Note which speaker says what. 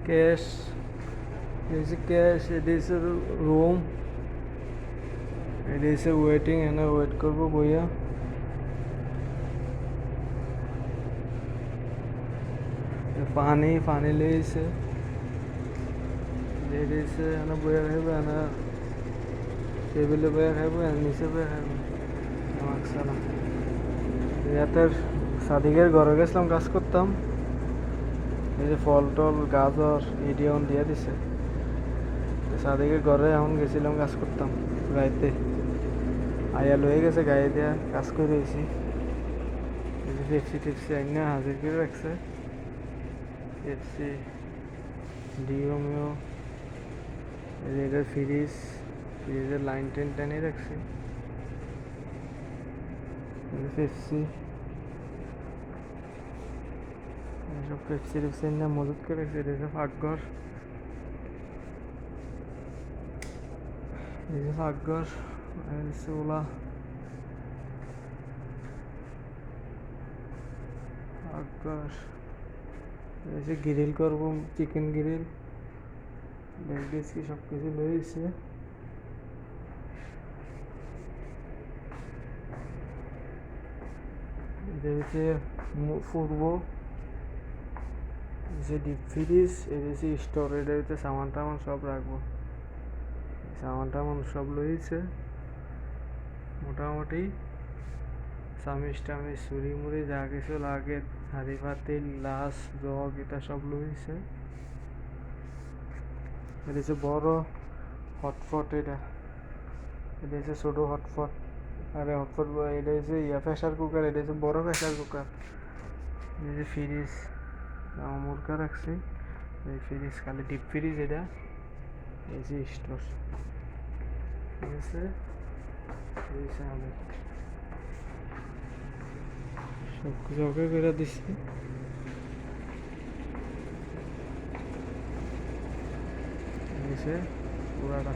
Speaker 1: Cash, cash, এটা হচ্ছে room, এটা হচ্ছে ওয়েটিং, এনে ওয়েট করবো বইয়া। পানি পানি লেগেছে, লেগেছে এনে বইয়া খাইব, এনে টেবিলে বইয়া খাইব, এনে নিচে বইয়া খাইব। সালাম ইয়াতের সাদিকের ঘরে গেছিলাম, কাজ করতাম। এই যে ফল টল গাজর ইডিয়ন দিয়ে দিছে। সাদিকের ঘরে এখন গেছিলাম, কাজ করতাম গাইতে। আয়া লয়ে গেছে গায়ে দিয়া, কাজ করে রয়েছি। এই যে পেপসি টেপসি আইনা হাজির করে রাখছে। পেপসি, ডিওমিও, এই যে এটার ফ্রিজ, ফ্রিজের লাইন টেন টেনে রাখছি। পেপসি, এইসব পেপসি টেপসি না মজুত করে রাখছে। এটা হচ্ছে পাকঘর, এই যে পাকঘর, চুলা, পাকঘর, এই যে গ্রিল করবো, চিকেন গ্রিল, দেখছি সব কিছু লয়েছে। এটা হচ্ছে ফুটবো, যে ডিপ ফ্রিজ, এটা হচ্ছে স্টোর, এটা হচ্ছে সামান টামান সব রাখবো। সামান টামান সব লয়েছে মোটামুটি। চামিচ টামিচ ছুরি মুড়ি যা কিছু লাগে, হাঁড়ি পাতিল গ্লাস জগ এটা সব লইছে। এটা হচ্ছে বড় হটপট, এটা এটা হচ্ছে ছোটো হটপট। আরে হটপট এটা হচ্ছে প্রেশার কুকার, এটা হচ্ছে বড় প্রেশার কুকার। এই যে ফ্রিজ মুরগা রাখছি, এই ফ্রিজ খালি ডিপ ফ্রিজ এটা। এই যে স্টোর, ঠিক আছে। এই যে আমি সব কিছু ওকে করে দিচ্ছি। পুরাটা